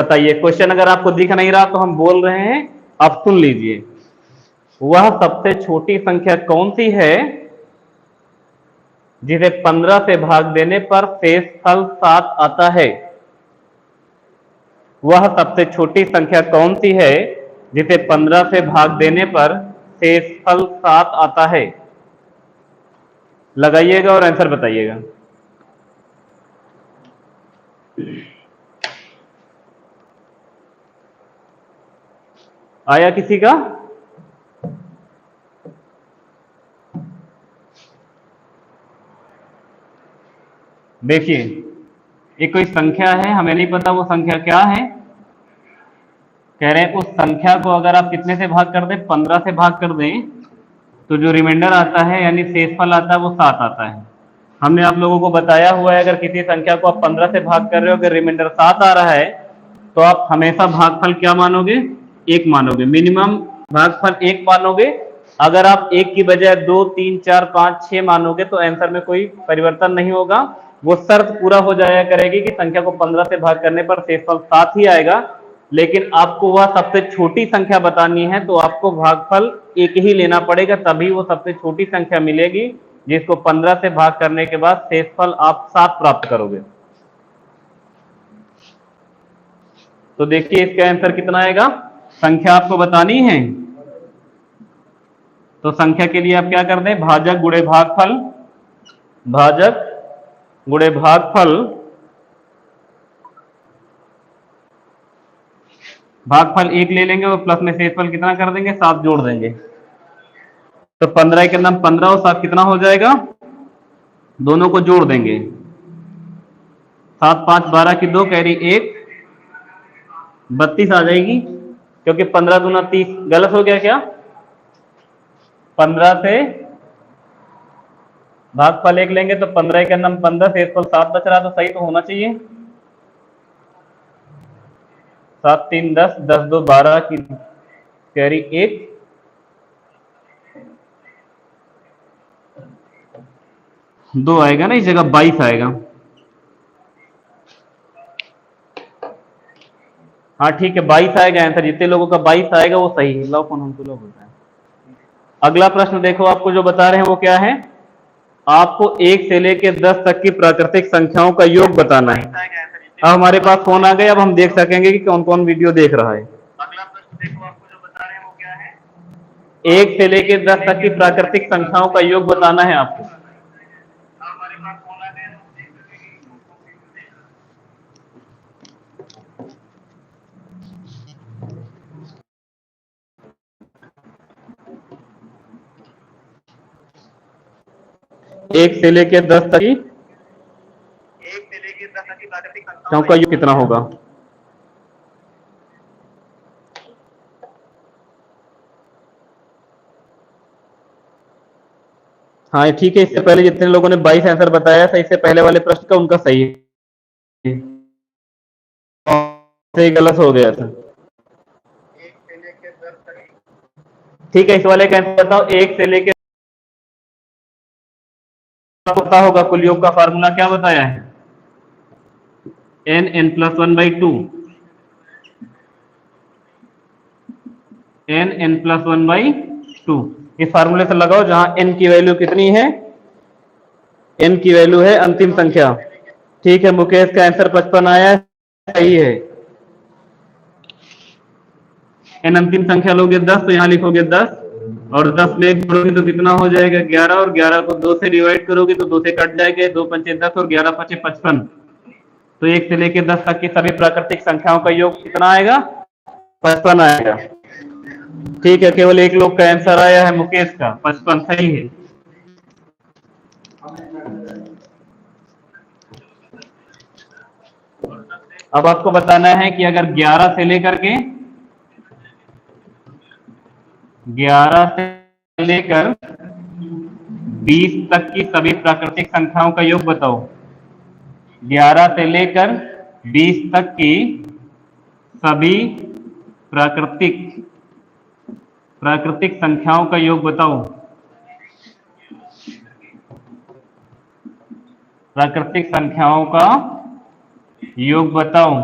बताइए, क्वेश्चन अगर आपको दिख नहीं रहा तो हम बोल रहे हैं, आप सुन लीजिए। वह सबसे छोटी संख्या कौन सी है जिसे 15 से भाग देने पर शेषफल 7 आता है? वह सबसे छोटी संख्या कौन सी है जिसे 15 से भाग देने पर शेषफल 7 आता है? लगाइएगा और आंसर बताइएगा। आया किसी का? देखिए, ये कोई संख्या है, हमें नहीं पता वो संख्या क्या है। कह रहे हैं उस संख्या को अगर आप कितने से भाग कर दें, 15 से भाग कर दें, तो जो रिमाइंडर आता है यानी शेषफल आता है वो 7 आता है। हमने आप लोगों को बताया हुआ है, अगर किसी संख्या को आप 15 से भाग कर रहे हो, अगर रिमाइंडर 7 आ रहा है तो आप हमेशा भागफल क्या मानोगे? 1 मानोगे, मिनिमम भागफल 1 मानोगे। अगर आप 1 की बजाय 2, 3, 4, 5, 6 मानोगे तो आंसर में कोई परिवर्तन नहीं होगा। वो शर्त पूरा हो जाया करेगी कि संख्या को 15 से भाग करने पर शेषफल 7 ही आएगा। लेकिन आपको वह सबसे छोटी संख्या बतानी है तो आपको भागफल 1 ही लेना पड़ेगा, तभी वो सबसे छोटी संख्या मिलेगी जिसको 15 से भाग करने के बाद शेषफल आप 7 प्राप्त करोगे। तो देखिए इसका आंसर कितना आएगा। संख्या आपको बतानी है तो संख्या के लिए आप क्या कर दें, भाजक गुणे भागफल, भाजक गुणे भागफल, भागफल 1 ले लेंगे और प्लस में शेषफल कितना कर देंगे, 7 जोड़ देंगे। तो 15 के नाम 15 और 7 कितना हो जाएगा, दोनों को जोड़ देंगे। 7 5 12 की 2 कैरी 1, 32 आ जाएगी, क्योंकि 15 दूना 30। गलत हो गया क्या? 15 से भागफल 1 लेंगे तो 15 के नाम 15, शेषफल 7 बच रहा, तो सही तो होना चाहिए। 7 3 10, 10 2 12 की कैरी 1, 2 आएगा ना, इस जगह 22 आएगा। हाँ ठीक है, 22 आएगा आंसर। जितने लोगों का 22 आएगा वो सही है। लो फोन हमको लो बोलता है। अगला प्रश्न देखो, आपको जो बता रहे हैं वो क्या है, आपको 1 से लेकर 10 तक की प्राकृतिक संख्याओं का योग बताना है। अब हमारे पास फोन आ गए, अब हम देख सकेंगे कि कौन कौन वीडियो देख रहा है। अगला प्रश्न देखो, आपको जो बता रहे हैं वो क्या है, 1 से लेकर 10 तक की प्राकृतिक संख्याओं का योग बताना है आपको। हमारे पास फोन आ गए, हम देख सकेंगे कि कौन कौन वीडियो देख रहा है। एक से लेकर 10 तक की प्राकृतिक संख्याओं का योग कितना होगा? हाँ ठीक है, इससे पहले जितने लोगों ने 22 आंसर बताया था इससे पहले वाले प्रश्न का, उनका सही है, सही गलत हो गया था। ठीक है, इस वाले का आंसर बताओ। 1 से लेकर पता होगा कुल योग का फार्मूला क्या बताया है, n+1/2, n+1/2। इस फार्मूले से लगाओ, जहां n की वैल्यू कितनी है, n की वैल्यू है अंतिम संख्या। ठीक है, मुकेश का आंसर 55 आया, सही है। n अंतिम संख्या लोगे 10 तो यहां लिखोगे 10, और 10 में जोड़ोगे तो कितना हो जाएगा, 11, और 11 को 2 से डिवाइड करोगे तो 2 से कट जाएगा, 2 पंचे 10 और 11 पचे 55। तो 1 से लेकर 10 तक की सभी प्राकृतिक संख्याओं का योग कितना आएगा, 55 आएगा। ठीक है, केवल एक लोग का आंसर आया है, मुकेश का 55 सही है। अब आपको बताना है कि अगर 11 से लेकर 20 तक की सभी प्राकृतिक संख्याओं का योग बताओ। 11 से लेकर 20 तक की सभी प्राकृतिक संख्याओं का योग बताओ। प्राकृतिक संख्याओं का योग बताओ।